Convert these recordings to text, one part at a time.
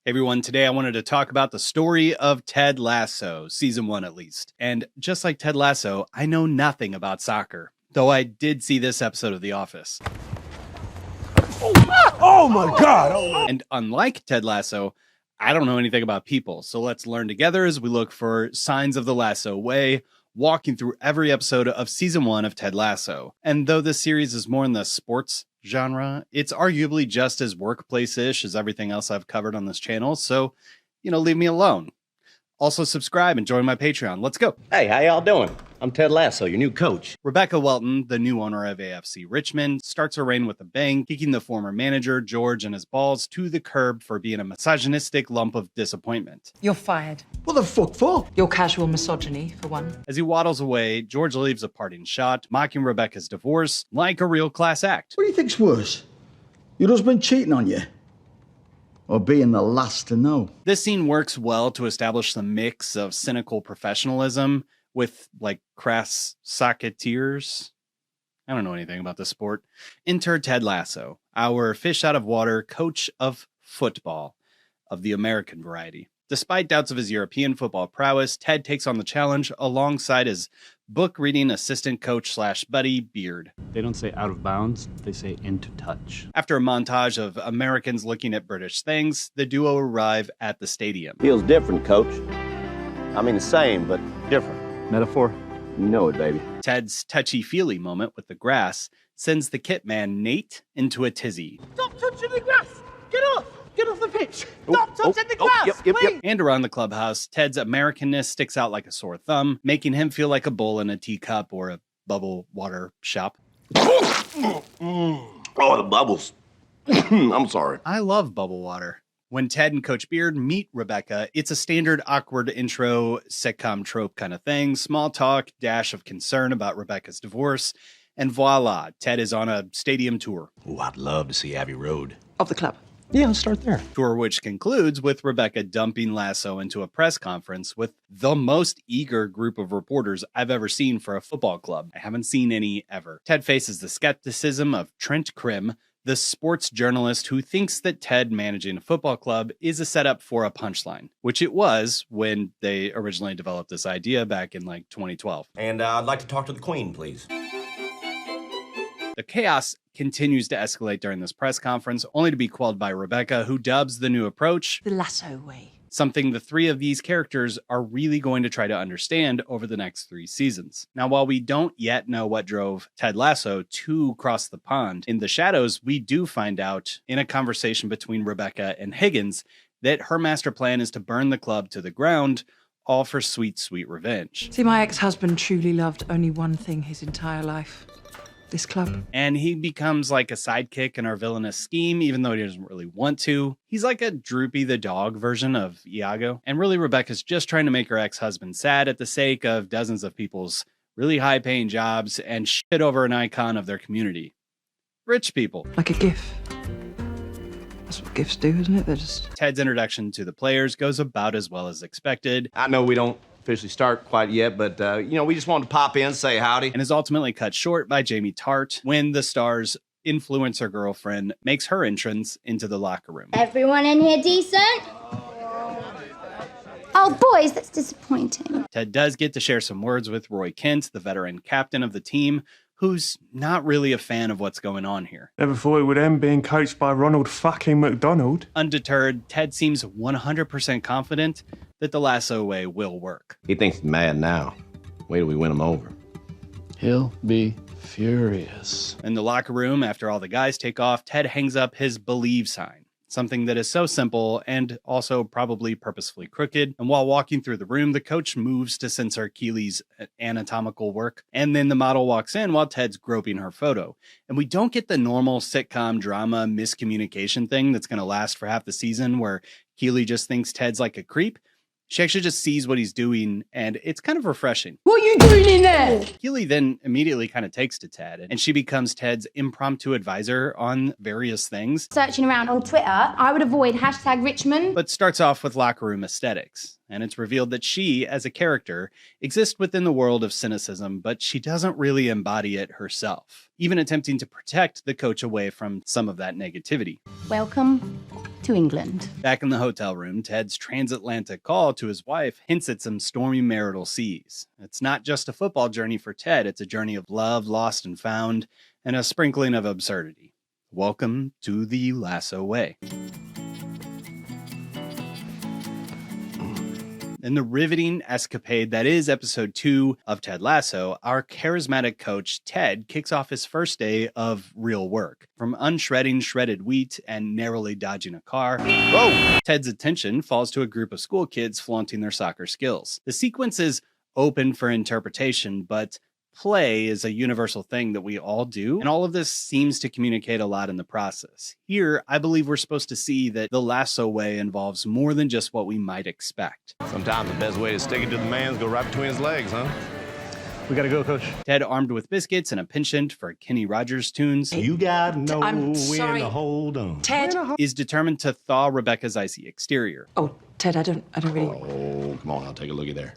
Hey everyone, today I wanted to talk about the story of Ted Lasso, season 1 at least. And just like Ted Lasso, I know nothing about soccer, though I did see this episode of The Office. Oh my God! And unlike Ted Lasso, I don't know anything about people, so let's learn together as we look for signs of the Lasso way, walking through every episode of season 1 of Ted Lasso. And though this series is more in the sports genre, it's arguably just as workplace-ish as everything else I've covered on this channel, so, leave me alone. Also subscribe and join my Patreon. Let's go. Hey, how y'all doing? I'm Ted Lasso, your new coach. Rebecca Welton, the new owner of AFC Richmond, starts her reign with a bang, kicking the former manager, George, and his balls to the curb for being a misogynistic lump of disappointment. You're fired. What the fuck for? Your casual misogyny, for one. As he waddles away, George leaves a parting shot, mocking Rebecca's divorce like a real class act. What do you think's worse? Your husband cheating on you? Or being the last to know? This scene works well to establish the mix of cynical professionalism with, crass socketeers. I don't know anything about this sport. Enter Ted Lasso, our fish-out-of-water coach of football, of the American variety. Despite doubts of his European football prowess, Ted takes on the challenge alongside his book-reading assistant coach / buddy, Beard. They don't say out of bounds, they say into touch. After a montage of Americans looking at British things, the duo arrive at the stadium. Feels different, coach. I mean the same, but different. Metaphor? You know it, baby. Ted's touchy-feely moment with the grass sends the kit man, Nate, into a tizzy. Stop touching the grass! Get off! Get off the pitch! Stop touching the grass! Please! And around the clubhouse, Ted's Americanness sticks out like a sore thumb, making him feel like a bull in a teacup or a bubble water shop. Oh, the bubbles. I'm sorry. I love bubble water. When Ted and Coach Beard meet Rebecca, it's a standard awkward intro sitcom trope kind of thing. Small talk, dash of concern about Rebecca's divorce, and voila, Ted is on a stadium tour. Oh, I'd love to see Abbey Road. Of the club. Yeah, let's start there. Tour which concludes with Rebecca dumping Lasso into a press conference with the most eager group of reporters I've ever seen for a football club. I haven't seen any ever. Ted faces the skepticism of Trent Krim, the sports journalist who thinks that Ted managing a football club is a setup for a punchline, which it was when they originally developed this idea back in 2012. And I'd like to talk to the Queen, please. The chaos continues to escalate during this press conference, only to be quelled by Rebecca, who dubs the new approach The Lasso way. something the three of these characters are really going to try to understand over the next 3 seasons. Now, while we don't yet know what drove Ted Lasso to cross the pond, in the shadows, we do find out in a conversation between Rebecca and Higgins that her master plan is to burn the club to the ground, all for sweet, sweet revenge. See, my ex-husband truly loved only one thing his entire life. This club. And he becomes like a sidekick in our villainous scheme, even though he doesn't really want to. He's like a Droopy the dog version of Iago. And really, Rebecca's just trying to make her ex-husband sad at the sake of dozens of people's really high-paying jobs and shit over an icon of their community. Rich people. Like a GIF. That's what GIFs do, isn't it? They're just... Ted's introduction to the players goes about as well as expected. I know we don't officially start quite yet, but, we just wanted to pop in, say howdy. And is ultimately cut short by Jamie Tart when the star's influencer girlfriend makes her entrance into the locker room. Everyone in here decent? Oh, boys, that's disappointing. Ted does get to share some words with Roy Kent, the veteran captain of the team, who's not really a fan of what's going on here. Never thought it would end being coached by Ronald fucking McDonald. Undeterred, Ted seems 100% confident that the Lasso way will work. He thinks he's mad now. Wait till we win him over. He'll be furious. In the locker room, after all the guys take off, Ted hangs up his Believe sign, something that is so simple and also probably purposefully crooked. And while walking through the room, the coach moves to censor Keely's anatomical work. And then the model walks in while Ted's groping her photo. And we don't get the normal sitcom drama miscommunication thing that's going to last for half the season where Keely just thinks Ted's like a creep. She actually just sees what he's doing, and it's kind of refreshing. What are you doing in there? Keely then immediately kind of takes to Ted, and she becomes Ted's impromptu advisor on various things. Searching around on Twitter, I would avoid #Richmond. But starts off with locker room aesthetics. and it's revealed that she, as a character, exists within the world of cynicism, but she doesn't really embody it herself, even attempting to protect the coach away from some of that negativity. Welcome to England. Back in the hotel room, Ted's transatlantic call to his wife hints at some stormy marital seas. It's not just a football journey for Ted, it's a journey of love lost and found, and a sprinkling of absurdity. Welcome to the Lasso way. In the riveting escapade that is episode 2 of Ted Lasso, our charismatic coach, Ted, kicks off his first day of real work. From unshredding shredded wheat and narrowly dodging a car, Ted's attention falls to a group of school kids flaunting their soccer skills. The sequence is open for interpretation, but play is a universal thing that we all do, and all of this seems to communicate a lot in the process. Here, I believe we're supposed to see that the Lasso way involves more than just what we might expect. Sometimes the best way to stick it to the man is go right between his legs, huh? We gotta go, Coach. Ted, armed with biscuits and a penchant for Kenny Rogers tunes, You gotta know I'm when sorry. to hold on. Ted. is determined to thaw Rebecca's icy exterior. Oh, Ted, I don't really. Oh, come on, I'll take a looky there.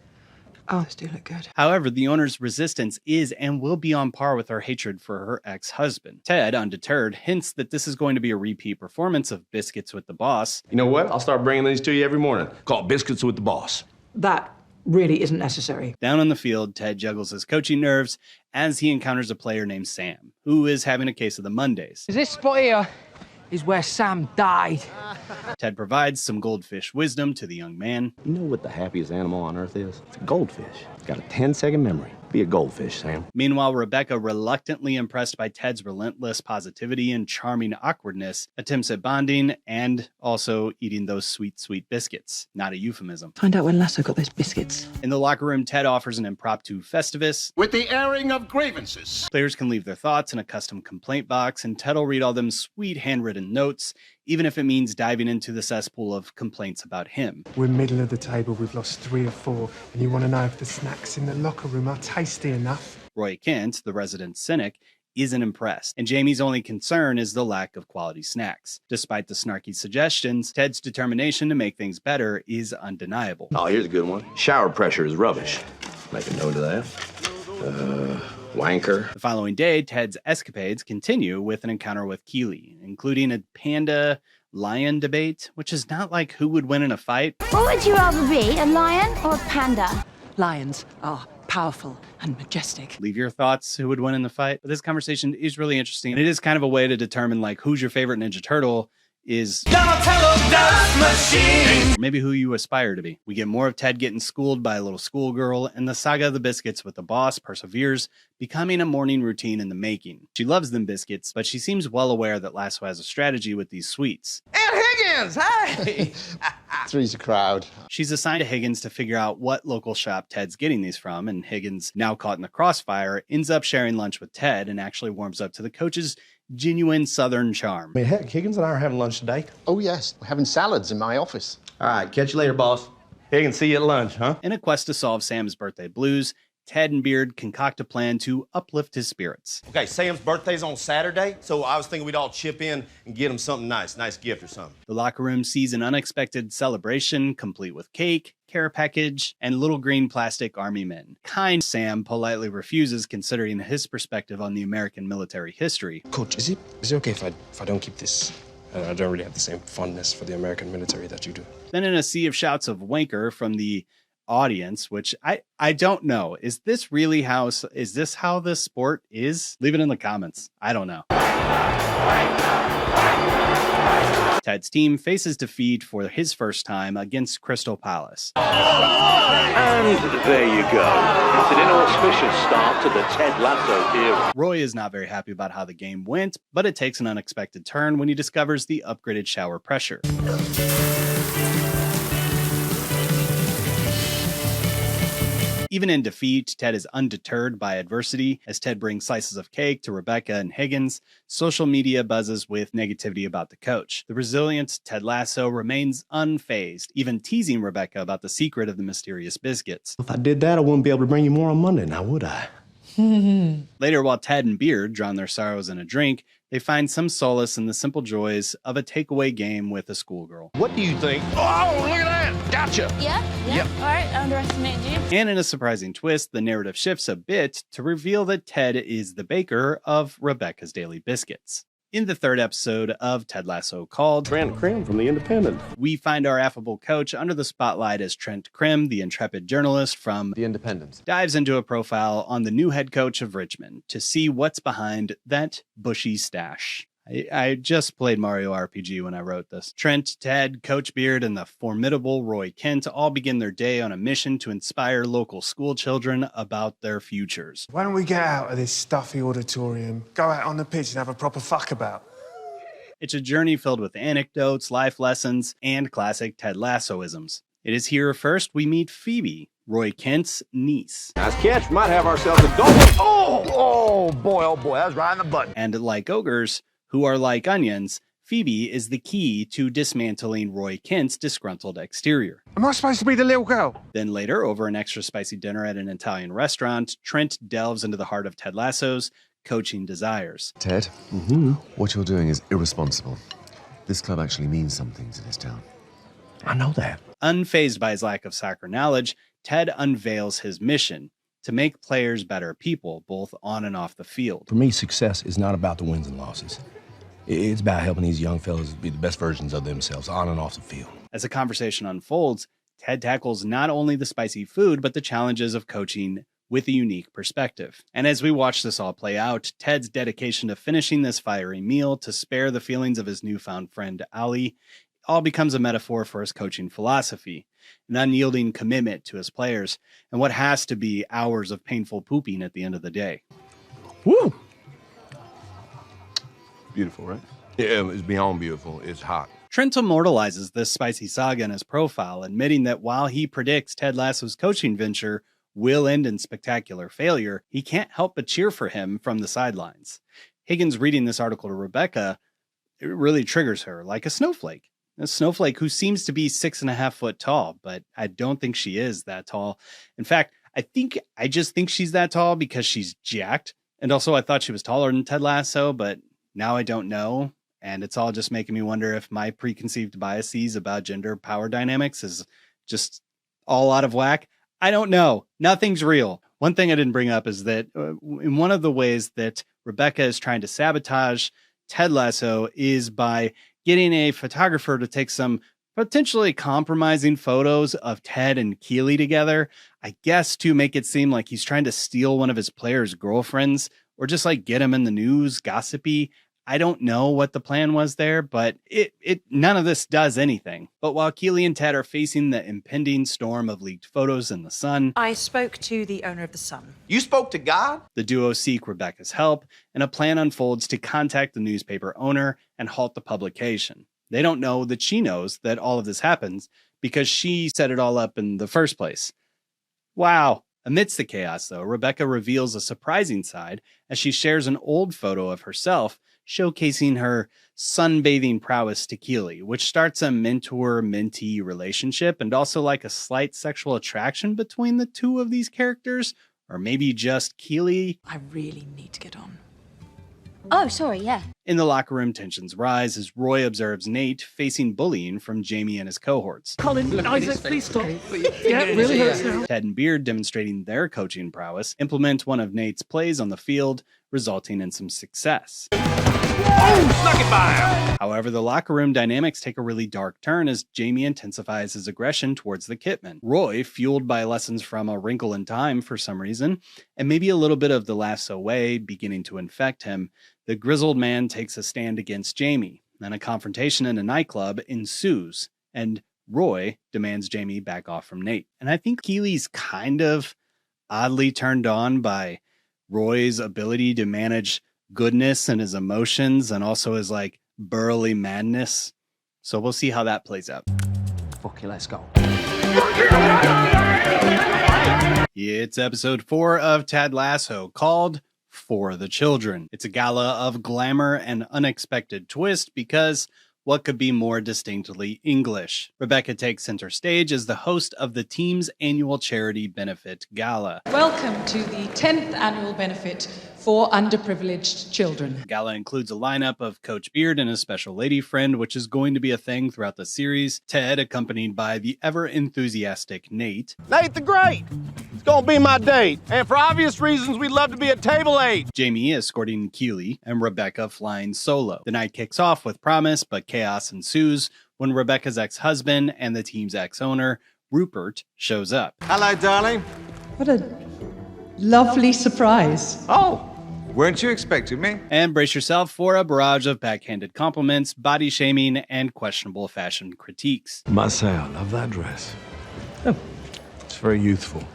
Oh, those do look good. However, the owner's resistance is and will be on par with her hatred for her ex-husband. Ted, undeterred, hints that this is going to be a repeat performance of Biscuits with the Boss. You know what? I'll start bringing these to you every morning. Called Biscuits with the Boss. That really isn't necessary. Down on the field, Ted juggles his coaching nerves as he encounters a player named Sam, who is having a case of the Mondays. This spot here is where Sam died. Ted provides some goldfish wisdom to the young man. You know what the happiest animal on earth is? It's a goldfish. It's got a 10-second memory. Be a goldfish, Sam. Meanwhile, Rebecca, reluctantly impressed by Ted's relentless positivity and charming awkwardness, attempts at bonding and also eating those sweet, sweet biscuits. Not a euphemism. Find out when Lasso got those biscuits. In the locker room, Ted offers an impromptu Festivus. With the airing of grievances. Players can leave their thoughts in a custom complaint box, and Ted will read all them sweet handwritten notes, even if it means diving into the cesspool of complaints about him. We're middle of the table, we've lost 3 or 4, and you want to know if the snacks in the locker room are tasty enough? Roy Kent, the resident cynic, isn't impressed, and Jamie's only concern is the lack of quality snacks. Despite the snarky suggestions, Ted's determination to make things better is undeniable. Oh, here's a good one. Shower pressure is rubbish. Make a note of that. Wanker. The following day, Ted's escapades continue with an encounter with Keeley, including a panda-lion debate, which is not like who would win in a fight. What would you rather be, a lion or a panda? Lions are powerful and majestic. Leave your thoughts who would win in the fight. But this conversation is really interesting, and it is kind of a way to determine like who's your favorite Ninja Turtle is maybe who you aspire to be. We get more of Ted getting schooled by a little schoolgirl, and the saga of the biscuits with the boss perseveres, becoming a morning routine in the making. She loves them biscuits, but she seems well aware that Lasso has a strategy with these sweets. And Higgins, hey! Three's a crowd. She's assigned to Higgins to figure out what local shop Ted's getting these from, and Higgins, now caught in the crossfire, ends up sharing lunch with Ted and actually warms up to the coach's genuine Southern charm. I mean, heck, Higgins and I are having lunch today. Oh, yes. We're having salads in my office. All right, catch you later, boss. Higgins, see you at lunch, huh? In a quest to solve Sam's birthday blues, Ted and Beard concoct a plan to uplift his spirits. Okay, Sam's birthday's on Saturday, so I was thinking we'd all chip in and get him something nice gift or something. The locker room sees an unexpected celebration, complete with cake, care package, and little green plastic army men. Kind Sam politely refuses, considering his perspective on the American military history. Coach, is it okay if I don't keep this? I don't really have the same fondness for the American military that you do. Then in a sea of shouts of wanker from the audience, which I don't know. Is this how this sport is? Leave it in the comments. I don't know. Ted's team faces defeat for his first time against Crystal Palace. And there you go. It's an inauspicious start to the Ted Lasso era. Roy is not very happy about how the game went, but it takes an unexpected turn when he discovers the upgraded shower pressure. Even in defeat, Ted is undeterred by adversity. As Ted brings slices of cake to Rebecca and Higgins, social media buzzes with negativity about the coach. The resilient Ted Lasso remains unfazed, even teasing Rebecca about the secret of the mysterious biscuits. If I did that, I wouldn't be able to bring you more on Monday now, would I? Later, while Ted and Beard drown their sorrows in a drink, they find some solace in the simple joys of a takeaway game with a schoolgirl. What do you think? Oh, look at that! Gotcha! Yeah? Yep. All right, I underestimated you. And in a surprising twist, the narrative shifts a bit to reveal that Ted is the baker of Rebecca's Daily Biscuits. In the third episode of Ted Lasso called Trent Krim from The Independent. we find our affable coach under the spotlight as Trent Krim, the intrepid journalist from The Independent. dives into a profile on the new head coach of Richmond to see what's behind that bushy stash. I just played Mario RPG when I wrote this. Trent, Ted, Coach Beard, and the formidable Roy Kent all begin their day on a mission to inspire local school children about their futures. Why don't we get out of this stuffy auditorium, go out on the pitch and have a proper fuck about? It's a journey filled with anecdotes, life lessons, and classic Ted Lassoisms. It is here first we meet Phoebe, Roy Kent's niece. Nice catch. Might have ourselves a goal. Oh, boy, that was right in the button. And like ogres, who are like onions, Phoebe is the key to dismantling Roy Kent's disgruntled exterior. Am I supposed to be the little girl? Then later, over an extra spicy dinner at an Italian restaurant, Trent delves into the heart of Ted Lasso's coaching desires. Ted, what you're doing is irresponsible. This club actually means something to this town. I know that. Unfazed by his lack of soccer knowledge, Ted unveils his mission to make players better people, both on and off the field. For me, success is not about the wins and losses. It's about helping these young fellas be the best versions of themselves on and off the field. As the conversation unfolds, Ted tackles not only the spicy food, but the challenges of coaching with a unique perspective. And as we watch this all play out, Ted's dedication to finishing this fiery meal to spare the feelings of his newfound friend Ali all becomes a metaphor for his coaching philosophy, an unyielding commitment to his players, and what has to be hours of painful pooping at the end of the day. Woo! Beautiful, right? Yeah, it's beyond beautiful. It's hot. Trent immortalizes this spicy saga in his profile, admitting that while he predicts Ted Lasso's coaching venture will end in spectacular failure, he can't help but cheer for him from the sidelines. Higgins reading this article to Rebecca, it really triggers her like a snowflake who seems to be 6.5 foot tall, but I don't think she is that tall. In fact, I just think she's that tall because she's jacked. And also I thought she was taller than Ted Lasso, but now I don't know. And it's all just making me wonder if my preconceived biases about gender power dynamics is just all out of whack. I don't know. Nothing's real. One thing I didn't bring up is that in one of the ways that Rebecca is trying to sabotage Ted Lasso is by getting a photographer to take some potentially compromising photos of Ted and Keely together, I guess to make it seem like he's trying to steal one of his players' girlfriends or just like get him in the news, gossipy. I don't know what the plan was there, but none of this does anything. But while Keely and Ted are facing the impending storm of leaked photos in the Sun, I spoke to the owner of the Sun. You spoke to God? The duo seek Rebecca's help, and a plan unfolds to contact the newspaper owner and halt the publication. They don't know that she knows that all of this happens because she set it all up in the first place. Wow. Amidst the chaos, though, Rebecca reveals a surprising side as she shares an old photo of herself showcasing her sunbathing prowess to Keely, which starts a mentor-mentee relationship and also like a slight sexual attraction between the two of these characters, or maybe just Keely. I really need to get on. Oh, sorry, yeah. In the locker room, tensions rise as Roy observes Nate facing bullying from Jamie and his cohorts. Colin, Isaac, please stop. Yeah, it really hurts now. Ted and Beard, demonstrating their coaching prowess, implement one of Nate's plays on the field, resulting in some success. Oh, snuck it by him. However, the locker room dynamics take a really dark turn as Jamie intensifies his aggression towards the Kitman. Roy, fueled by lessons from A Wrinkle in Time for some reason, and maybe a little bit of the Lasso way beginning to infect him, the grizzled man takes a stand against Jamie. Then a confrontation in a nightclub ensues, and Roy demands Jamie back off from Nate. And I think Keely's kind of oddly turned on by Roy's ability to manage goodness and his emotions and also his like burly madness. So we'll see how that plays out. Fuck you, let's go. It's episode 4 of Ted Lasso called For the Children. It's a gala of glamour and unexpected twist because what could be more distinctly English? Rebecca takes center stage as the host of the team's annual charity benefit gala. Welcome to the 10th annual benefit for underprivileged children. The gala includes a lineup of Coach Beard and his special lady friend, which is going to be a thing throughout the series. Ted, accompanied by the ever-enthusiastic Nate. Nate the Great! It's gonna be my date. And for obvious reasons, we'd love to be at table 8. Jamie escorting Keely, and Rebecca flying solo. The night kicks off with promise, but chaos ensues when Rebecca's ex-husband and the team's ex-owner, Rupert, shows up. Hello, darling. What a lovely surprise. Oh, weren't you expecting me? And brace yourself for a barrage of backhanded compliments, body shaming, and questionable fashion critiques. Must say, I love that dress. Oh, it's very youthful.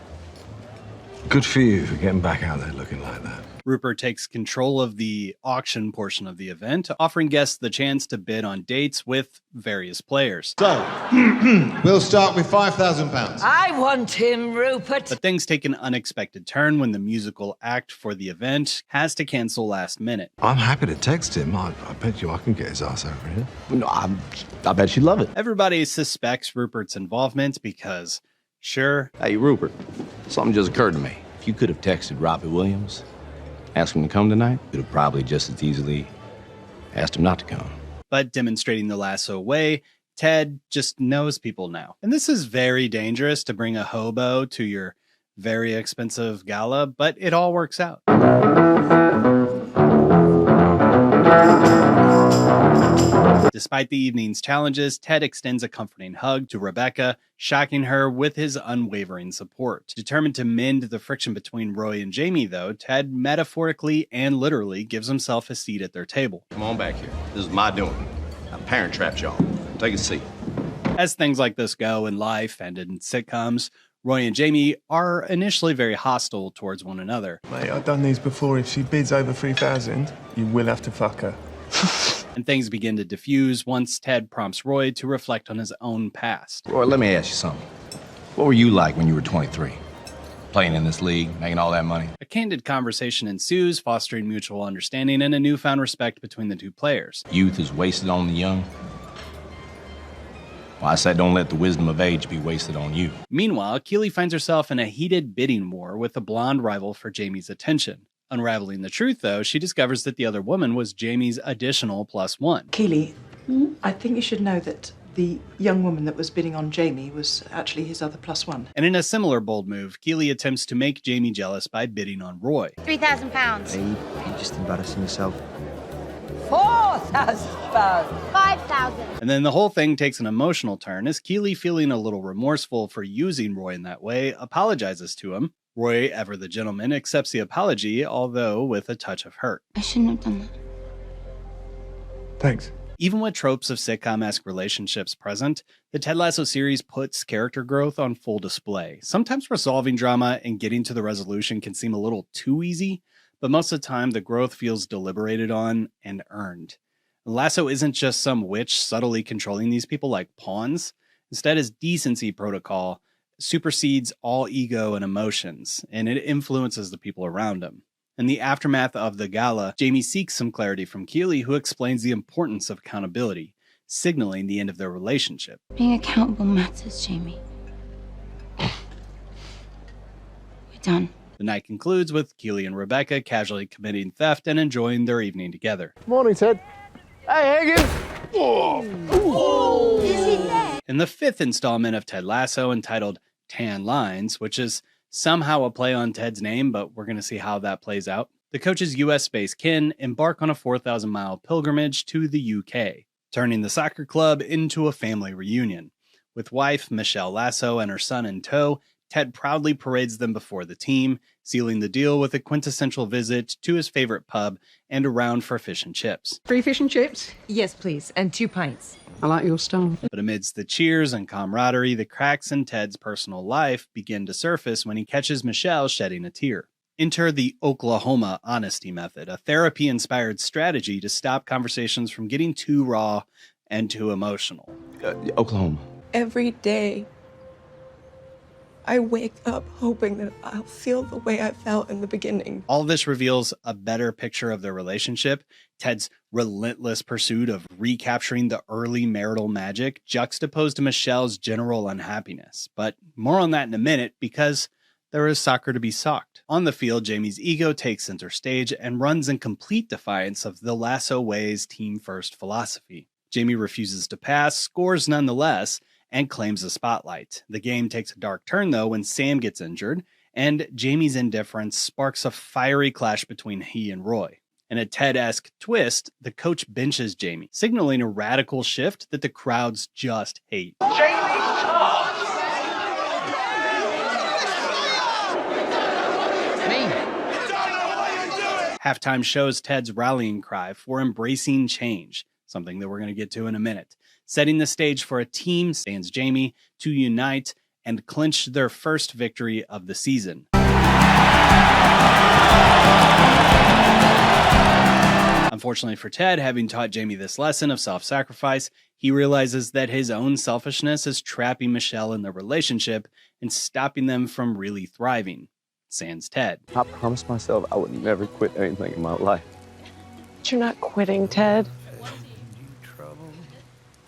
Good for you for getting back out there looking like that. Rupert takes control of the auction portion of the event, offering guests the chance to bid on dates with various players. So, we'll start with £5,000. I want him, Rupert. But things take an unexpected turn when the musical act for the event has to cancel last minute. I'm happy to text him. I bet you I can get his ass over here. No, I bet she'd love it. Everybody suspects Rupert's involvement because, sure. Hey, Rupert, something just occurred to me. If you could have texted Robbie Williams, asked him to come tonight, you could have probably just as easily asked him not to come. But demonstrating the Lasso way, Ted just knows people now. And this is very dangerous to bring a hobo to your very expensive gala, but it all works out. Despite the evening's challenges, Ted extends a comforting hug to Rebecca, shocking her with his unwavering support. Determined to mend the friction between Roy and Jamie, though, Ted metaphorically and literally gives himself a seat at their table. Come on back here. This is my doing. I parent trapped y'all. Take a seat. As things like this go in life and in sitcoms, Roy and Jamie are initially very hostile towards one another. Mate, I've done these before. If she bids over 3,000, you will have to fuck her. And things begin to diffuse once Ted prompts Roy to reflect on his own past. Roy, let me ask you something. What were you like when you were 23? Playing in this league, making all that money? A candid conversation ensues, fostering mutual understanding and a newfound respect between the two players. Youth is wasted on the young. Well, I said don't let the wisdom of age be wasted on you. Meanwhile, Keely finds herself in a heated bidding war with a blonde rival for Jamie's attention. Unraveling the truth, though, she discovers that the other woman was Jamie's additional +1. Keely, I think you should know that the young woman that was bidding on Jamie was actually his other +1. And in a similar bold move, Keely attempts to make Jamie jealous by bidding on Roy. £3,000. You're just embarrassing yourself. £4,000. £5,000. And then the whole thing takes an emotional turn as Keely, feeling a little remorseful for using Roy in that way, apologizes to him. Roy, ever the gentleman, accepts the apology, although with a touch of hurt. I shouldn't have done that. Thanks. Even with tropes of sitcom-esque relationships present, the Ted Lasso series puts character growth on full display. Sometimes resolving drama and getting to the resolution can seem a little too easy, but most of the time the growth feels deliberated on and earned. Lasso isn't just some witch subtly controlling these people like pawns. Instead, his decency protocol supersedes all ego and emotions, and it influences the people around him. In the aftermath of the gala, Jamie seeks some clarity from Keely, who explains the importance of accountability, signaling the end of their relationship. Being accountable matters, Jamie. We're done. The night concludes with Keely and Rebecca casually committing theft and enjoying their evening together. Morning, Ted. Hey, Hagen! Oh. Is he dead? In the fifth installment of Ted Lasso, entitled Tan Lines, which is somehow a play on Ted's name, but we're going to see how that plays out, the coach's US-based kin embark on a 4,000-mile pilgrimage to the UK, turning the soccer club into a family reunion. With wife Michelle Lasso and her son in tow, Ted proudly parades them before the team, sealing the deal with a quintessential visit to his favorite pub and a round for fish and chips. Free fish and chips? Yes, please. And 2 pints. I like your style. But amidst the cheers and camaraderie, the cracks in Ted's personal life begin to surface when he catches Michelle shedding a tear. Enter the Oklahoma honesty method, a therapy-inspired strategy to stop conversations from getting too raw and too emotional. Oklahoma. Every day, I wake up hoping that I'll feel the way I felt in the beginning. All of this reveals a better picture of their relationship, Ted's relentless pursuit of recapturing the early marital magic, juxtaposed to Michelle's general unhappiness. But more on that in a minute, because there is soccer to be socked. On the field, Jamie's ego takes center stage and runs in complete defiance of the Lasso Way's team-first philosophy. Jamie refuses to pass, scores nonetheless, and claims the spotlight. The game takes a dark turn, though, when Sam gets injured, and Jamie's indifference sparks a fiery clash between he and Roy. In a Ted-esque twist, the coach benches Jamie, signaling a radical shift that the crowds just hate. Halftime shows Ted's rallying cry for embracing change, something that we're going to get to in a minute, setting the stage for a team, Sans Jamie, to unite and clinch their first victory of the season. Unfortunately for Ted, having taught Jamie this lesson of self-sacrifice, he realizes that his own selfishness is trapping Michelle in their relationship and stopping them from really thriving. Sans Ted. I promised myself I would never quit anything in my life. But you're not quitting, Ted.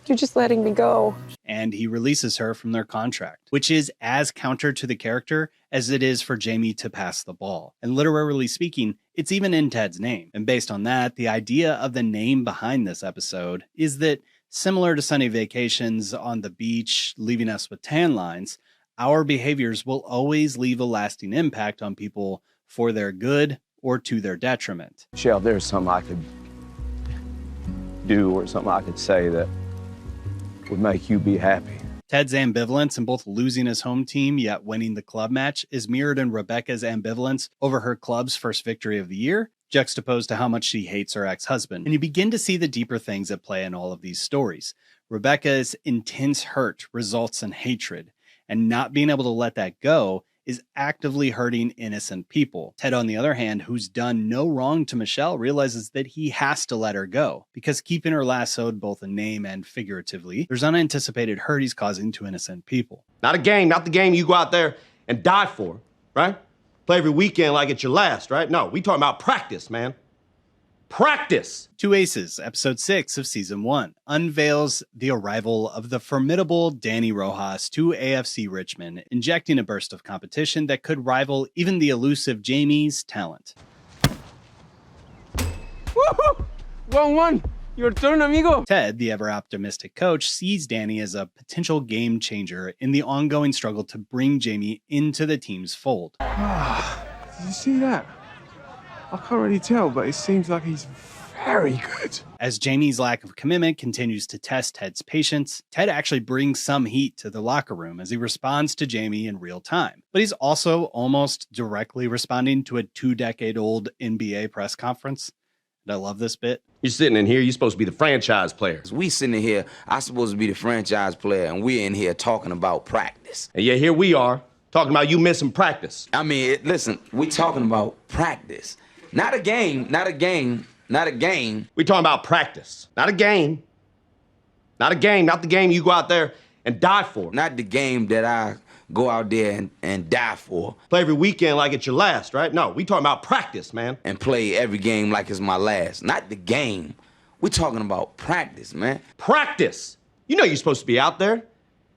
You're just letting me go. And he releases her from their contract, which is as counter to the character as it is for Jamie to pass the ball. And literally speaking, it's even in Ted's name. And based on that, the idea of the name behind this episode is that, similar to Sunny Vacations on the beach, leaving us with tan lines, our behaviors will always leave a lasting impact on people for their good or to their detriment. Michelle, there's something I could do or something I could say that would make you be happy. Ted's ambivalence in both losing his home team yet winning the club match is mirrored in Rebecca's ambivalence over her club's first victory of the year, juxtaposed to how much she hates her ex-husband. And you begin to see the deeper things at play in all of these stories. Rebecca's intense hurt results in hatred, and not being able to let that go is actively hurting innocent people. Ted, on the other hand, who's done no wrong to Michelle, realizes that he has to let her go, because keeping her lassoed both in name and figuratively, there's unanticipated hurt he's causing to innocent people. Not a game, not the game you go out there and die for, right? Play every weekend like it's your last, right? No, we talking about practice, man. Practice! Two Aces, episode 6 of season 1, unveils the arrival of the formidable Danny Rojas to AFC Richmond, injecting a burst of competition that could rival even the elusive Jamie's talent. Woohoo! 1-1. Your turn, amigo. Ted, the ever-optimistic coach, sees Danny as a potential game changer in the ongoing struggle to bring Jamie into the team's fold. Did you see that? I can't really tell, but it seems like he's very good. As Jamie's lack of commitment continues to test Ted's patience, Ted actually brings some heat to the locker room as he responds to Jamie in real time. But he's also almost directly responding to a 2-decade-old NBA press conference. And I love this bit. You're sitting in here, you're supposed to be the franchise player. We sitting in here, I'm supposed to be the franchise player, and we're in here talking about practice. And yeah, here we are, talking about you missing practice. I mean, listen, we talking about practice. Not a game, not a game, not a game. We talking about practice, not a game. Not a game, not the game you go out there and die for. Not the game that I go out there and die for. Play every weekend like it's your last, right? No, we talking about practice, man. And play every game like it's my last. Not the game. We're talking about practice, man. Practice. You know you're supposed to be out there.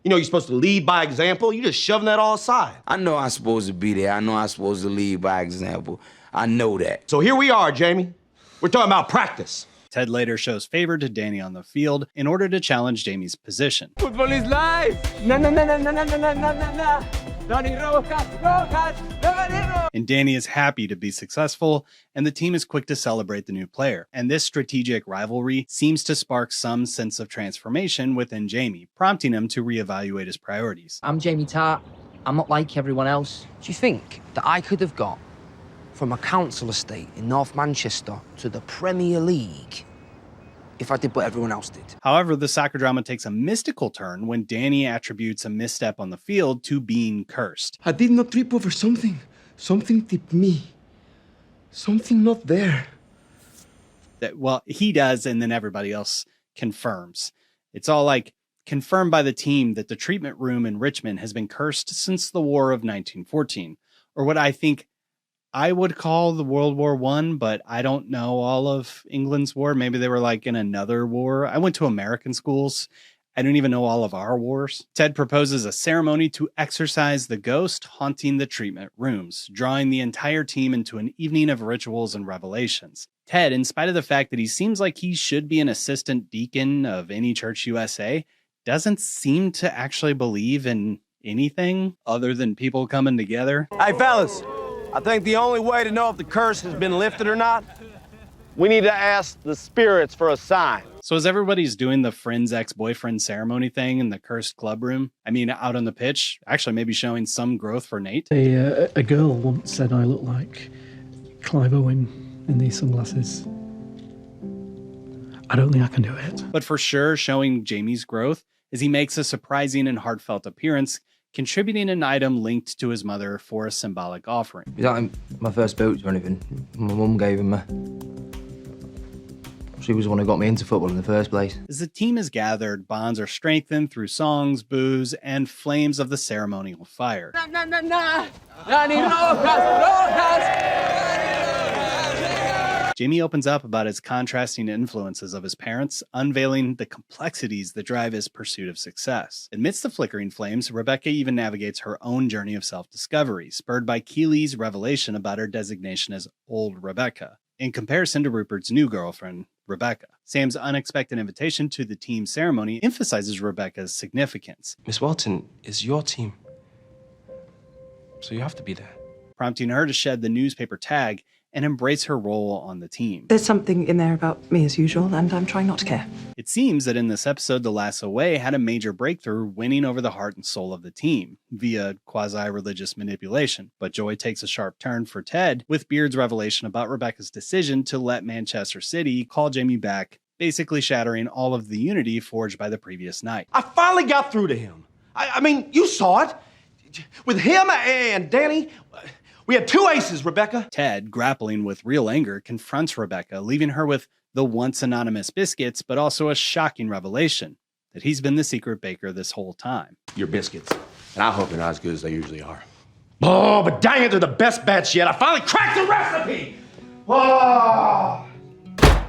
You know you're supposed to lead by example. You just shoving that all aside. I know I'm supposed to be there. I know I'm supposed to lead by example. I know that. So here we are, Jamie. We're talking about practice. Ted later shows favor to Danny on the field in order to challenge Jamie's position. Football is life. Na na na na na na na na na na. Danny Rojas, Rojas, and Danny is happy to be successful, and the team is quick to celebrate the new player. And this strategic rivalry seems to spark some sense of transformation within Jamie, prompting him to reevaluate his priorities. I'm Jamie Tart. I'm not like everyone else. Do you think that I could have got from a council estate in North Manchester to the Premier League if I did what everyone else did? However, the soccer drama takes a mystical turn when Danny attributes a misstep on the field to being cursed. I did not trip over something. Something tipped me. Something not there. Well, he does, and then everybody else confirms. It's all like confirmed by the team that the treatment room in Richmond has been cursed since the War of 1914, or what I think I would call the World War I, but I don't know all of England's war. Maybe they were like in another war. I went to American schools. I don't even know all of our wars. Ted proposes a ceremony to exorcise the ghost haunting the treatment rooms, drawing the entire team into an evening of rituals and revelations. Ted, in spite of the fact that he seems like he should be an assistant deacon of any church USA, doesn't seem to actually believe in anything other than people coming together. Hey, fellas, I think the only way to know if the curse has been lifted or not, we need to ask the spirits for a sign. So as everybody's doing the friend's ex-boyfriend ceremony thing in the cursed club room, I mean, out on the pitch, actually maybe showing some growth for Nate. A girl once said I look like Clive Owen in these sunglasses. I don't think I can do it. But for sure, showing Jamie's growth as he makes a surprising and heartfelt appearance, contributing an item linked to his mother for a symbolic offering. Is that my first boots or anything? My mum gave him. She was the one who got me into football in the first place. As the team is gathered, bonds are strengthened through songs, boos, and flames of the ceremonial fire. Jamie opens up about his contrasting influences of his parents, unveiling the complexities that drive his pursuit of success. Amidst the flickering flames, Rebecca even navigates her own journey of self-discovery, spurred by Keely's revelation about her designation as Old Rebecca, in comparison to Rupert's new girlfriend, Rebecca. Sam's unexpected invitation to the team ceremony emphasizes Rebecca's significance. Miss Walton is your team, so you have to be there. Prompting her to shed the newspaper tag and embrace her role on the team. There's something in there about me as usual, and I'm trying not to care. It seems that in this episode, the Lasso Way had a major breakthrough, winning over the heart and soul of the team via quasi-religious manipulation. But joy takes a sharp turn for Ted with Beard's revelation about Rebecca's decision to let Manchester City call Jamie back, basically shattering all of the unity forged by the previous night. I finally got through to him. I mean, you saw it. With him and Danny, we had two aces, Rebecca. Ted, grappling with real anger, confronts Rebecca, leaving her with the once anonymous biscuits, but also a shocking revelation that he's been the secret baker this whole time. Your biscuits. And I hope they're not as good as they usually are. Oh, but dang it, they're the best batch yet. I finally cracked the recipe! Oh!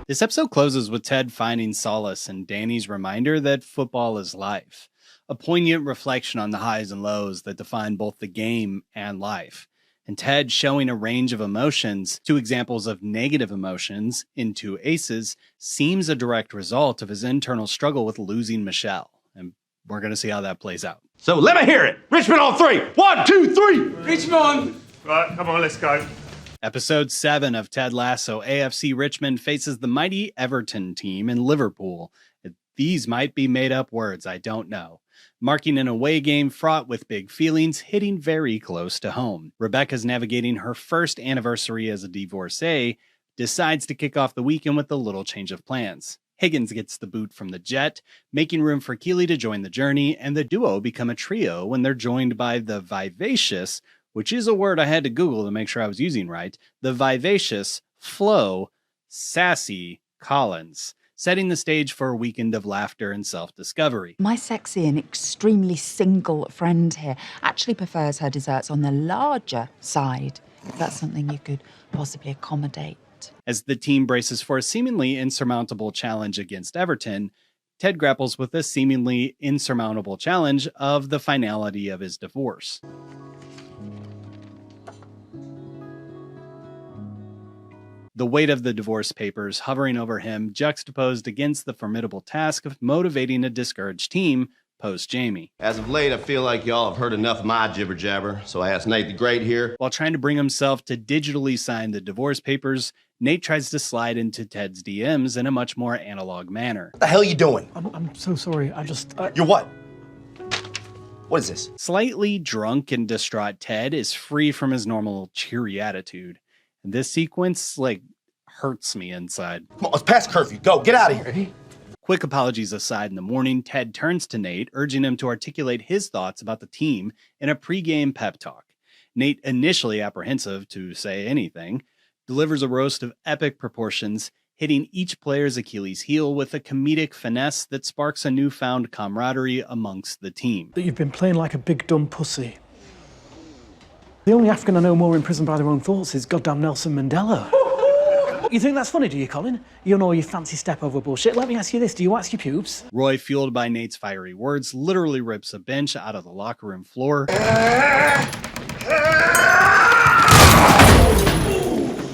This episode closes with Ted finding solace in Danny's reminder that football is life, a poignant reflection on the highs and lows that define both the game and life. And Ted showing a range of emotions, two examples of negative emotions in two aces, seems a direct result of his internal struggle with losing Michelle. And we're going to see how that plays out. So let me hear it. Richmond on three. 1, 2, 3. Richmond! Right, come on, let's go. Episode 7 of Ted Lasso, AFC Richmond faces the mighty Everton team in Liverpool. These might be made-up words, I don't know. Marking an away game fraught with big feelings, hitting very close to home. Rebecca's navigating her first anniversary as a divorcee, decides to kick off the weekend with a little change of plans. Higgins gets the boot from the Jet, making room for Keely to join the journey, and the duo become a trio when they're joined by the vivacious, which is a word I had to Google to make sure I was using right, the vivacious, Flo, sassy Collins, setting the stage for a weekend of laughter and self-discovery. My sexy and extremely single friend here actually prefers her desserts on the larger side, if that's something you could possibly accommodate. As the team braces for a seemingly insurmountable challenge against Everton, Ted grapples with the seemingly insurmountable challenge of the finality of his divorce. The weight of the divorce papers hovering over him, juxtaposed against the formidable task of motivating a discouraged team post-Jamie. As of late, I feel like y'all have heard enough of my jibber-jabber, so I asked Nate the Great here. While trying to bring himself to digitally sign the divorce papers, Nate tries to slide into Ted's DMs in a much more analog manner. What the hell are you doing? I'm so sorry, You're what? What is this? Slightly drunk and distraught Ted is free from his normal cheery attitude. And this sequence, hurts me inside. Come on, it's past curfew. Go, get out of here. Quick apologies aside, in the morning, Ted turns to Nate, urging him to articulate his thoughts about the team in a pregame pep talk. Nate, initially apprehensive to say anything, delivers a roast of epic proportions, hitting each player's Achilles heel with a comedic finesse that sparks a newfound camaraderie amongst the team. That you've been playing like a big dumb pussy. The only African I know more imprisoned by their own thoughts is goddamn Nelson Mandela. You think that's funny, do you, Colin? You know your fancy step over bullshit. Let me ask you this, do you wax your pubes? Roy, fueled by Nate's fiery words, literally rips a bench out of the locker room floor,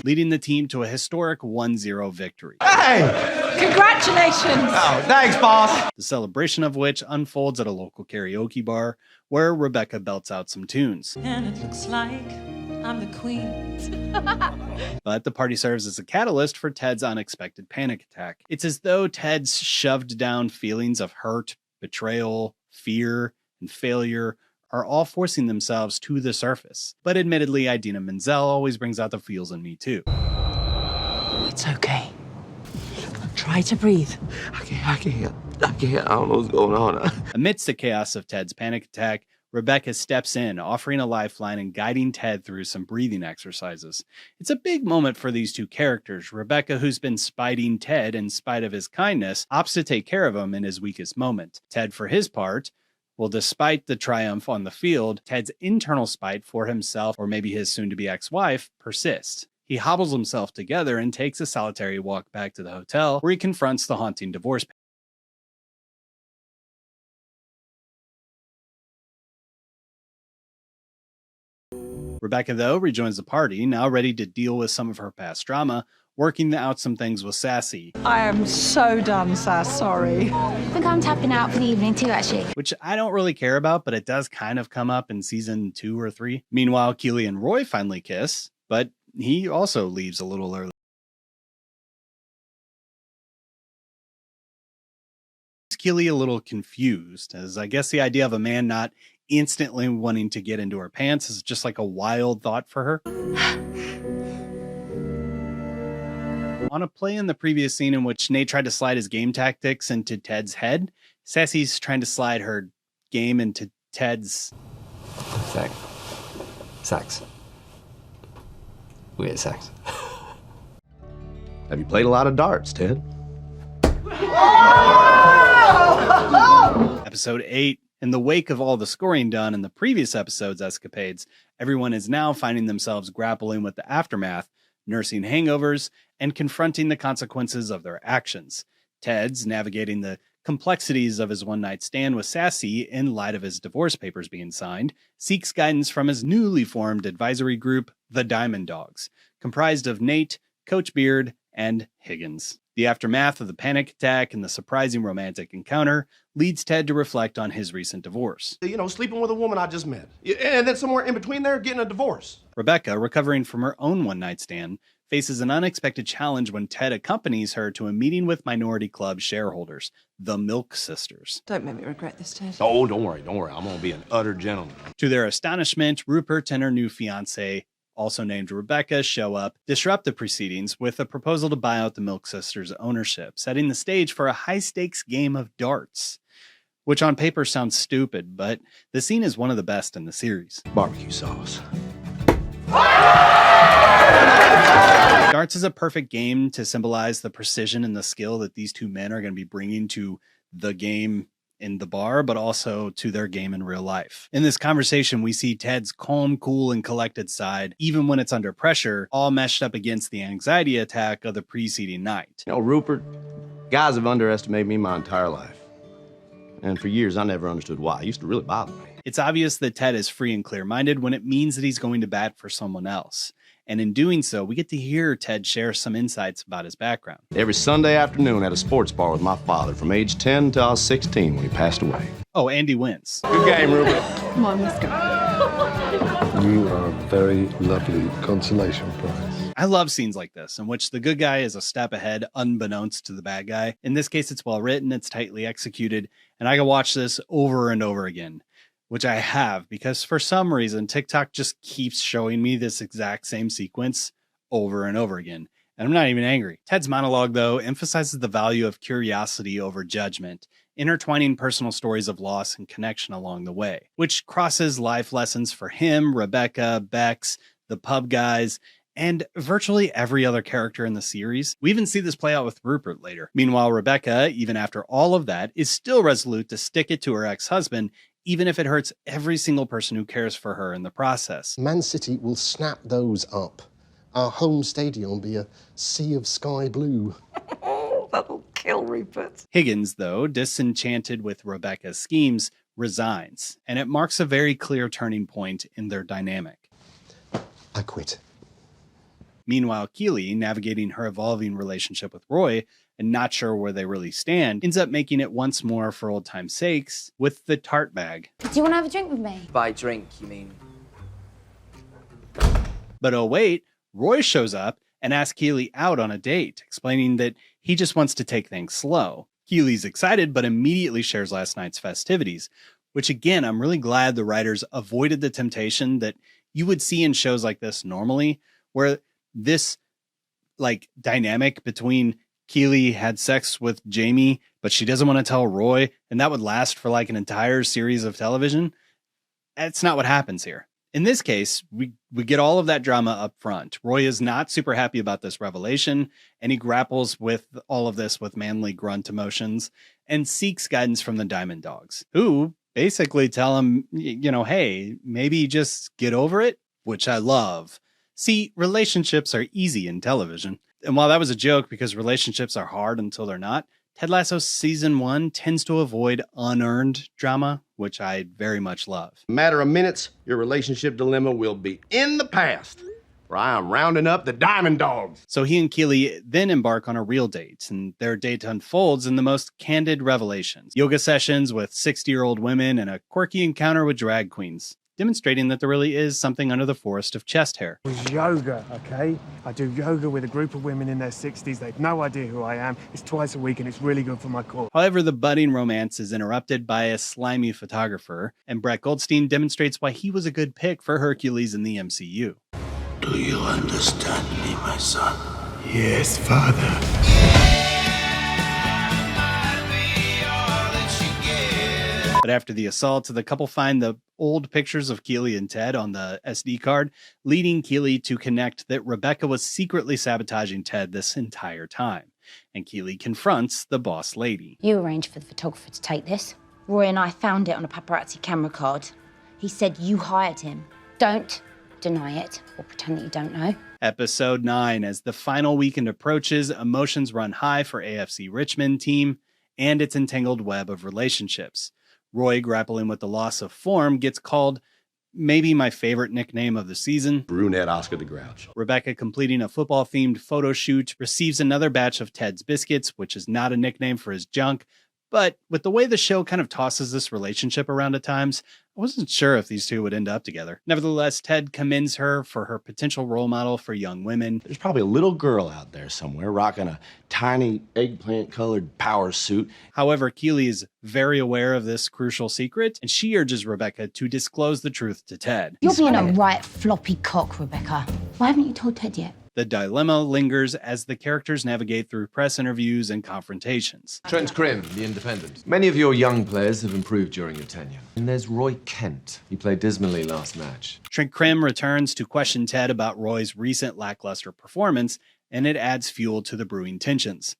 leading the team to a historic 1-0 victory. Hey! Congratulations! Oh, thanks, boss. The celebration of which unfolds at a local karaoke bar where Rebecca belts out some tunes. And it looks like I'm the queen. But the party serves as a catalyst for Ted's unexpected panic attack. It's as though Ted's shoved down feelings of hurt, betrayal, fear, and failure are all forcing themselves to the surface. But admittedly, Idina Menzel always brings out the feels in me too. It's okay. Try to breathe. I can't. I don't know what's going on. Amidst the chaos of Ted's panic attack, Rebecca steps in, offering a lifeline and guiding Ted through some breathing exercises. It's a big moment for these two characters. Rebecca, who's been spiting Ted in spite of his kindness, opts to take care of him in his weakest moment. Ted, for his part, well, despite the triumph on the field, Ted's internal spite for himself, or maybe his soon-to-be ex-wife, persists. He hobbles himself together and takes a solitary walk back to the hotel, where he confronts the haunting divorce. Rebecca, though, rejoins the party, now ready to deal with some of her past drama, working out some things with Sassy. I am so done, Sass, sorry. I think I'm tapping out for the evening too, actually. Which I don't really care about, but it does kind of come up in season 2 or 3. Meanwhile, Keely and Roy finally kiss, but he also leaves a little early. Keely a little confused, as I guess the idea of a man not instantly wanting to get into her pants is just like a wild thought for her. On a play in the previous scene in which Nate tried to slide his game tactics into Ted's head, Sassy's trying to slide her game into Ted's... Sex. Weird sex. Have you played a lot of darts, Ted? Episode 8. In the wake of all the scoring done in the previous episode's escapades, everyone is now finding themselves grappling with the aftermath, nursing hangovers, and confronting the consequences of their actions. Ted's navigating the complexities of his one-night stand with Sassy in light of his divorce papers being signed, seeks guidance from his newly formed advisory group, the Diamond Dogs, comprised of Nate, Coach Beard, and Higgins. The aftermath of the panic attack and the surprising romantic encounter leads Ted to reflect on his recent divorce. You know, sleeping with a woman I just met. And then somewhere in between there, getting a divorce. Rebecca, recovering from her own one-night stand, faces an unexpected challenge when Ted accompanies her to a meeting with Minority Club shareholders, the Milk Sisters. Don't make me regret this, Ted. Oh, don't worry. I'm gonna be an utter gentleman. To their astonishment, Rupert and her new fiancée, also named Rebecca, show up, disrupt the proceedings with a proposal to buy out the Milk Sisters' ownership, setting the stage for a high-stakes game of darts. Which on paper sounds stupid, but the scene is one of the best in the series. Barbecue sauce. Darts is a perfect game to symbolize the precision and the skill that these two men are going to be bringing to the game in the bar, but also to their game in real life. In this conversation, we see Ted's calm, cool, and collected side, even when it's under pressure, all meshed up against the anxiety attack of the preceding night. You know, Rupert, guys have underestimated me my entire life. And for years, I never understood why. It used to really bother me. It's obvious that Ted is free and clear-minded when it means that he's going to bat for someone else. And in doing so, we get to hear Ted share some insights about his background. Every Sunday afternoon at a sports bar with my father from age 10 till I was 16 when he passed away. Oh, Andy wins. Good game, Rupert. Come on, let's go. You are a very lovely consolation prize. I love scenes like this, in which the good guy is a step ahead, unbeknownst to the bad guy. In this case, it's well written, it's tightly executed, and I can watch this over and over again. Which I have, because for some reason, TikTok just keeps showing me this exact same sequence over and over again. And I'm not even angry. Ted's monologue, though, emphasizes the value of curiosity over judgment, intertwining personal stories of loss and connection along the way, which crosses life lessons for him, Rebecca, Bex, the pub guys, and virtually every other character in the series. We even see this play out with Rupert later. Meanwhile, Rebecca, even after all of that, is still resolute to stick it to her ex-husband, even if it hurts every single person who cares for her in the process. Man City will snap those up our home stadium will be a sea of sky blue. Oh, that'll kill Rupert. Higgins, though, disenchanted with Rebecca's schemes, resigns, and it marks a very clear turning point in their dynamic. I quit. Meanwhile, Keely, navigating her evolving relationship with Roy and not sure where they really stand, ends up making it once more for old time's sakes with the tart bag. Do you want to have a drink with me? By drink, you mean? But oh wait, Roy shows up and asks Keely out on a date, explaining that he just wants to take things slow. Keely's excited, but immediately shares last night's festivities, which again, I'm really glad the writers avoided the temptation that you would see in shows like this normally, where this dynamic between Keely had sex with Jamie, but she doesn't want to tell Roy, and that would last for an entire series of television. That's not what happens here. In this case, we get all of that drama up front. Roy is not super happy about this revelation, and he grapples with all of this with manly grunt emotions and seeks guidance from the Diamond Dogs, who basically tell him, hey, maybe just get over it, which I love. See, relationships are easy in television. And while that was a joke because relationships are hard until they're not, Ted Lasso Season 1 tends to avoid unearned drama, which I very much love. Matter of minutes, your relationship dilemma will be in the past, for I am rounding up the Diamond Dogs. So he and Keely then embark on a real date, and their date unfolds in the most candid revelations. Yoga sessions with 60-year-old women and a quirky encounter with drag queens, demonstrating that there really is something under the forest of chest hair. It was yoga, okay? I do yoga with a group of women in their 60s. They've no idea who I am. It's twice a week and it's really good for my core. However, the budding romance is interrupted by a slimy photographer, and Brett Goldstein demonstrates why he was a good pick for Hercules in the MCU. Do you understand me, my son? Yes, Father. But after the assault, the couple find the old pictures of Keely and Ted on the SD card, leading Keely to connect that Rebecca was secretly sabotaging Ted this entire time. And Keely confronts the boss lady. You arranged for the photographer to take this. Roy and I found it on a paparazzi camera card. He said you hired him. Don't deny it or pretend that you don't know. Episode 9. As the final weekend approaches, emotions run high for AFC Richmond team and its entangled web of relationships. Roy, grappling with the loss of form, gets called maybe my favorite nickname of the season, Brunette Oscar the Grouch. Rebecca, completing a football-themed photo shoot, receives another batch of Ted's biscuits, which is not a nickname for his junk. But with the way the show kind of tosses this relationship around at times, I wasn't sure if these two would end up together. Nevertheless, Ted commends her for her potential role model for young women. There's probably a little girl out there somewhere rocking a tiny eggplant-colored power suit. However, Keely is very aware of this crucial secret, and she urges Rebecca to disclose the truth to Ted. You're being a right floppy cock, Rebecca. Why haven't you told Ted yet? The dilemma lingers as the characters navigate through press interviews and confrontations. Trent Crimm, The Independent. Many of your young players have improved during your tenure. And there's Roy Kent. He played dismally last match. Trent Crimm returns to question Ted about Roy's recent lackluster performance, and it adds fuel to the brewing tensions.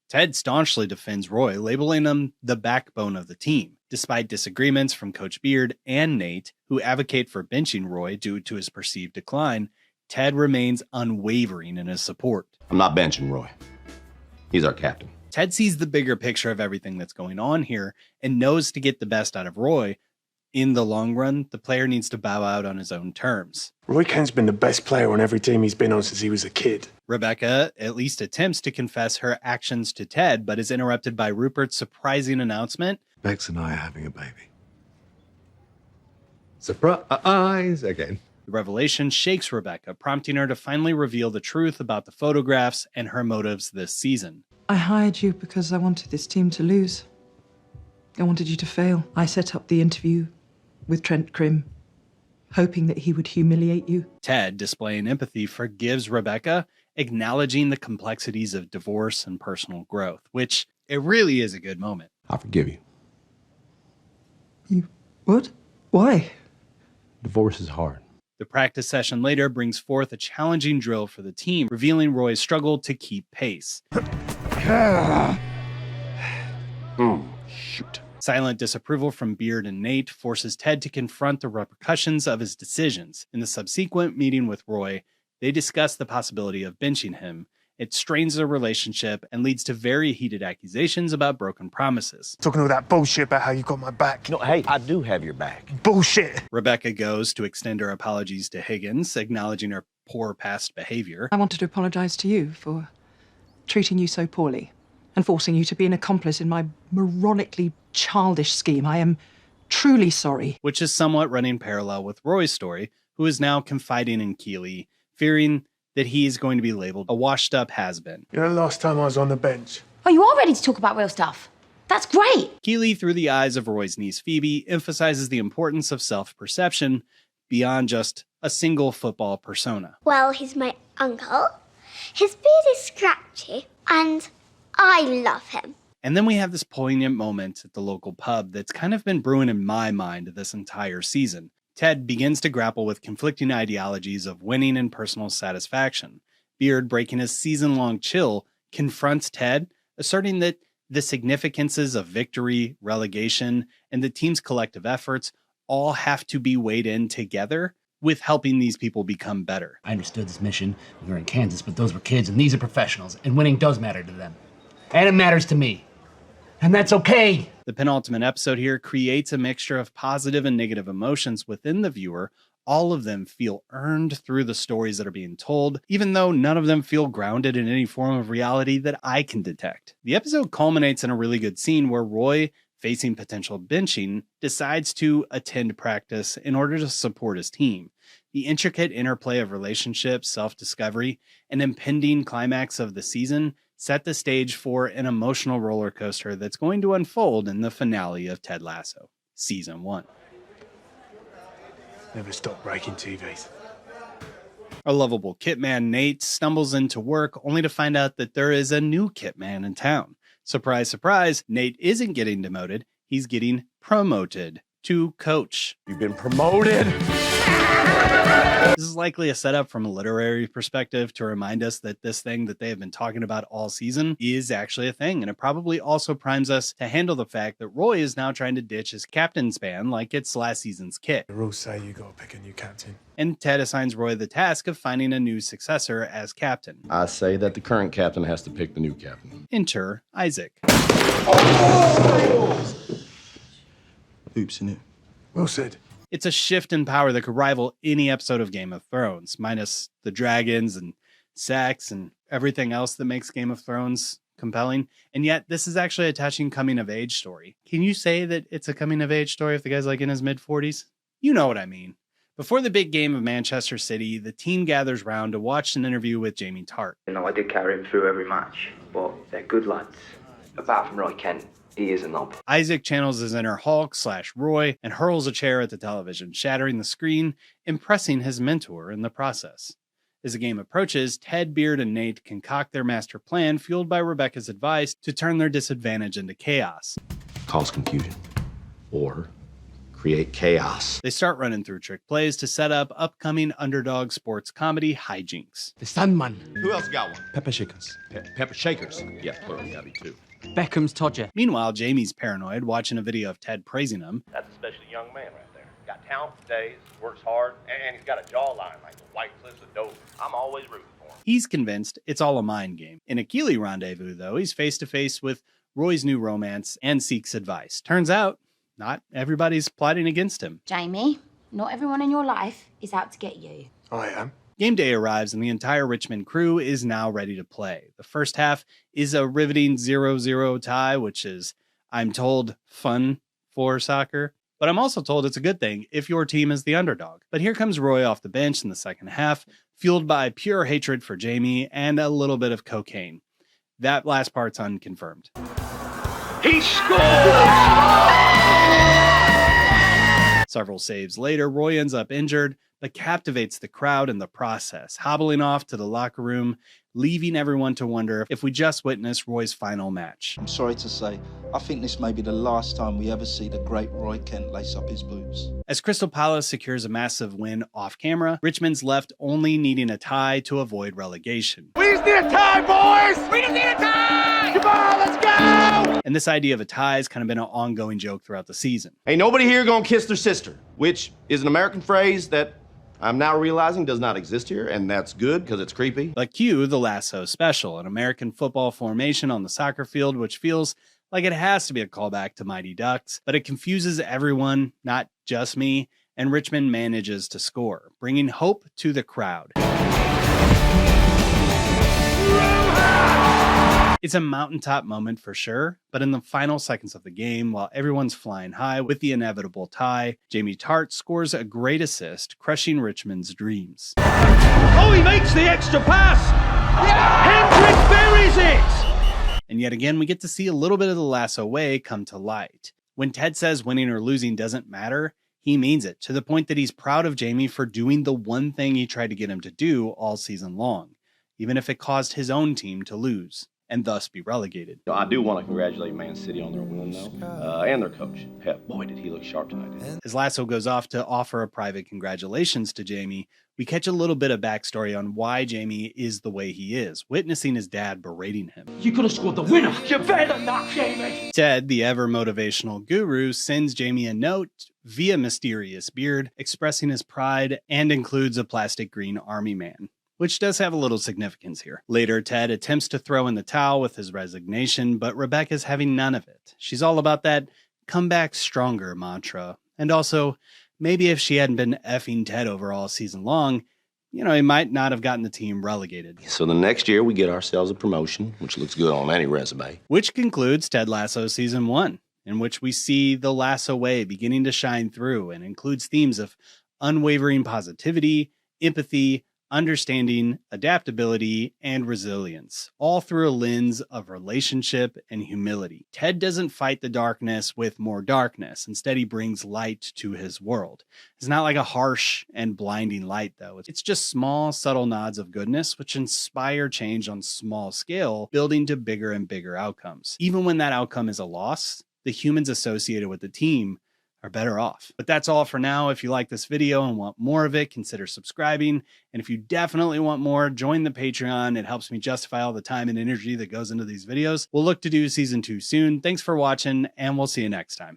Ted staunchly defends Roy, labeling him the backbone of the team. Despite disagreements from Coach Beard and Nate, who advocate for benching Roy due to his perceived decline, Ted remains unwavering in his support. I'm not benching Roy. He's our captain. Ted sees the bigger picture of everything that's going on here and knows to get the best out of Roy. In the long run, the player needs to bow out on his own terms. Roy Kent's been the best player on every team he's been on since he was a kid. Rebecca at least attempts to confess her actions to Ted, but is interrupted by Rupert's surprising announcement. Bex and I are having a baby. Surprise again. The revelation shakes Rebecca, prompting her to finally reveal the truth about the photographs and her motives this season. I hired you because I wanted this team to lose. I wanted you to fail. I set up the interview with Trent Crimm, hoping that he would humiliate you. Ted, displaying empathy, forgives Rebecca, acknowledging the complexities of divorce and personal growth, which it really is a good moment. I forgive you. You what? Why? Divorce is hard. The practice session later brings forth a challenging drill for the team, revealing Roy's struggle to keep pace. Shoot. Silent disapproval from Beard and Nate forces Ted to confront the repercussions of his decisions. In the subsequent meeting with Roy, they discuss the possibility of benching him. It strains their relationship and leads to very heated accusations about broken promises. Talking all that bullshit about how you got my back. No, hey, I do have your back. Bullshit. Rebecca goes to extend her apologies to Higgins, acknowledging her poor past behavior. I wanted to apologise to you for treating you so poorly and forcing you to be an accomplice in my moronically childish scheme. I am truly sorry. Which is somewhat running parallel with Roy's story, who is now confiding in Keeley, fearing that he is going to be labeled a washed-up has-been. You know, last time I was on the bench. Oh, you are ready to talk about real stuff. That's great. Keeley, through the eyes of Roy's niece Phoebe, emphasizes the importance of self-perception beyond just a single football persona. Well, he's my uncle. His beard is scratchy, and I love him. And then we have this poignant moment at the local pub that's kind of been brewing in my mind this entire season. Ted begins to grapple with conflicting ideologies of winning and personal satisfaction. Beard, breaking his season-long chill, confronts Ted, asserting that the significances of victory, relegation, and the team's collective efforts all have to be weighed in together with helping these people become better. I understood this mission when we were in Kansas, but those were kids and these are professionals, and winning does matter to them. And it matters to me. And that's okay. The penultimate episode here creates a mixture of positive and negative emotions within the viewer. All of them feel earned through the stories that are being told, even though none of them feel grounded in any form of reality that I can detect. The episode culminates in a really good scene where Roy, facing potential benching, decides to attend practice in order to support his team. The intricate interplay of relationships, self-discovery, and impending climax of the season set the stage for an emotional roller coaster that's going to unfold in the finale of Ted Lasso, Season 1. Never stop breaking TVs. A lovable Kitman, Nate, stumbles into work only to find out that there is a new Kitman in town. Surprise, surprise, Nate isn't getting demoted, he's getting promoted to coach. You've been promoted. This is likely a setup from a literary perspective to remind us that this thing that they have been talking about all season is actually a thing. And it probably also primes us to handle the fact that Roy is now trying to ditch his captain's band like it's last season's kit. The rules say you gotta pick a new captain. And Ted assigns Roy the task of finding a new successor as captain. I say that the current captain has to pick the new captain. Enter Isaac. Oops, innit? Well said. It's a shift in power that could rival any episode of Game of Thrones, minus the dragons and sex and everything else that makes Game of Thrones compelling. And yet, this is actually a touching coming-of-age story. Can you say that it's a coming-of-age story if the guy's like in his mid-40s? You know what I mean. Before the big game of Manchester City, the team gathers round to watch an interview with Jamie Tart. You know, I did carry him through every match, but they're good lads. Apart from Roy Kent, he is a knob. Isaac channels his inner Hulk / Roy and hurls a chair at the television, shattering the screen, impressing his mentor in the process. As the game approaches, Ted, Beard, and Nate concoct their master plan, fueled by Rebecca's advice, to turn their disadvantage into chaos. Cause confusion. Or create chaos. They start running through trick plays to set up upcoming underdog sports comedy hijinks. The Sandman. Who else got one? Pepper shakers. Pepper shakers. Yeah, plural, gotta be two. Beckham's Todger. Meanwhile, Jamie's paranoid, watching a video of Ted praising him. That's a special young man right there. Got talent for days, works hard, and he's got a jawline like the White Cliffs of Dover. I'm always rooting for him. He's convinced it's all a mind game. In a Keeley rendezvous, though, he's face-to-face with Roy's new romance and seeks advice. Turns out, not everybody's plotting against him. Jamie, not everyone in your life is out to get you. I am. Game day arrives and the entire Richmond crew is now ready to play. The first half is a riveting 0-0 tie, which is, I'm told, fun for soccer. But I'm also told it's a good thing if your team is the underdog. But here comes Roy off the bench in the second half, fueled by pure hatred for Jamie and a little bit of cocaine. That last part's unconfirmed. He scores! Several saves later, Roy ends up injured, but captivates the crowd in the process, hobbling off to the locker room leaving everyone to wonder if we just witnessed Roy's final match. I'm sorry to say, I think this may be the last time we ever see the great Roy Kent lace up his boots. As Crystal Palace secures a massive win off camera, Richmond's left only needing a tie to avoid relegation. We just need a tie, boys! We just need a tie! Come on, let's go! And this idea of a tie has kind of been an ongoing joke throughout the season. Ain't nobody here gonna kiss their sister, which is an American phrase that I'm now realizing does not exist here, and that's good because it's creepy. But cue the Lasso special, an American football formation on the soccer field, which feels like it has to be a callback to Mighty Ducks, but it confuses everyone, not just me, and Richmond manages to score, bringing hope to the crowd. It's a mountaintop moment for sure, but in the final seconds of the game, while everyone's flying high with the inevitable tie, Jamie Tartt scores a great assist, crushing Richmond's dreams. Oh, he makes the extra pass! Hendrick buries it! And yet again, we get to see a little bit of the Lasso way come to light. When Ted says winning or losing doesn't matter, he means it, to the point that he's proud of Jamie for doing the one thing he tried to get him to do all season long, even if it caused his own team to lose and thus be relegated. I do want to congratulate Man City on their win, though, and their coach. Pep, boy, did he look sharp tonight. As Lasso goes off to offer a private congratulations to Jamie, we catch a little bit of backstory on why Jamie is the way he is, witnessing his dad berating him. You could have scored the winner! You're better than that, Jamie! Ted, the ever-motivational guru, sends Jamie a note via Mysterious Beard, expressing his pride, and includes a plastic green army man, which does have a little significance here. Later, Ted attempts to throw in the towel with his resignation, but Rebecca's having none of it. She's all about that come back stronger mantra. And also, maybe if she hadn't been effing Ted over all season long, he might not have gotten the team relegated. So the next year we get ourselves a promotion, which looks good on any resume. Which concludes Ted Lasso Season 1, in which we see the Lasso way beginning to shine through and includes themes of unwavering positivity, empathy, understanding, adaptability, and resilience, all through a lens of relationship and humility. Ted doesn't fight the darkness with more darkness. Instead, he brings light to his world. It's not like a harsh and blinding light, though. It's just small, subtle nods of goodness, which inspire change on small scale, building to bigger and bigger outcomes. Even when that outcome is a loss, the humans associated with the team are better off. But that's all for now. If you like this video and want more of it, consider subscribing. And if you definitely want more, join the Patreon. It helps me justify all the time and energy that goes into these videos. We'll look to do season 2 soon. Thanks for watching, and we'll see you next time.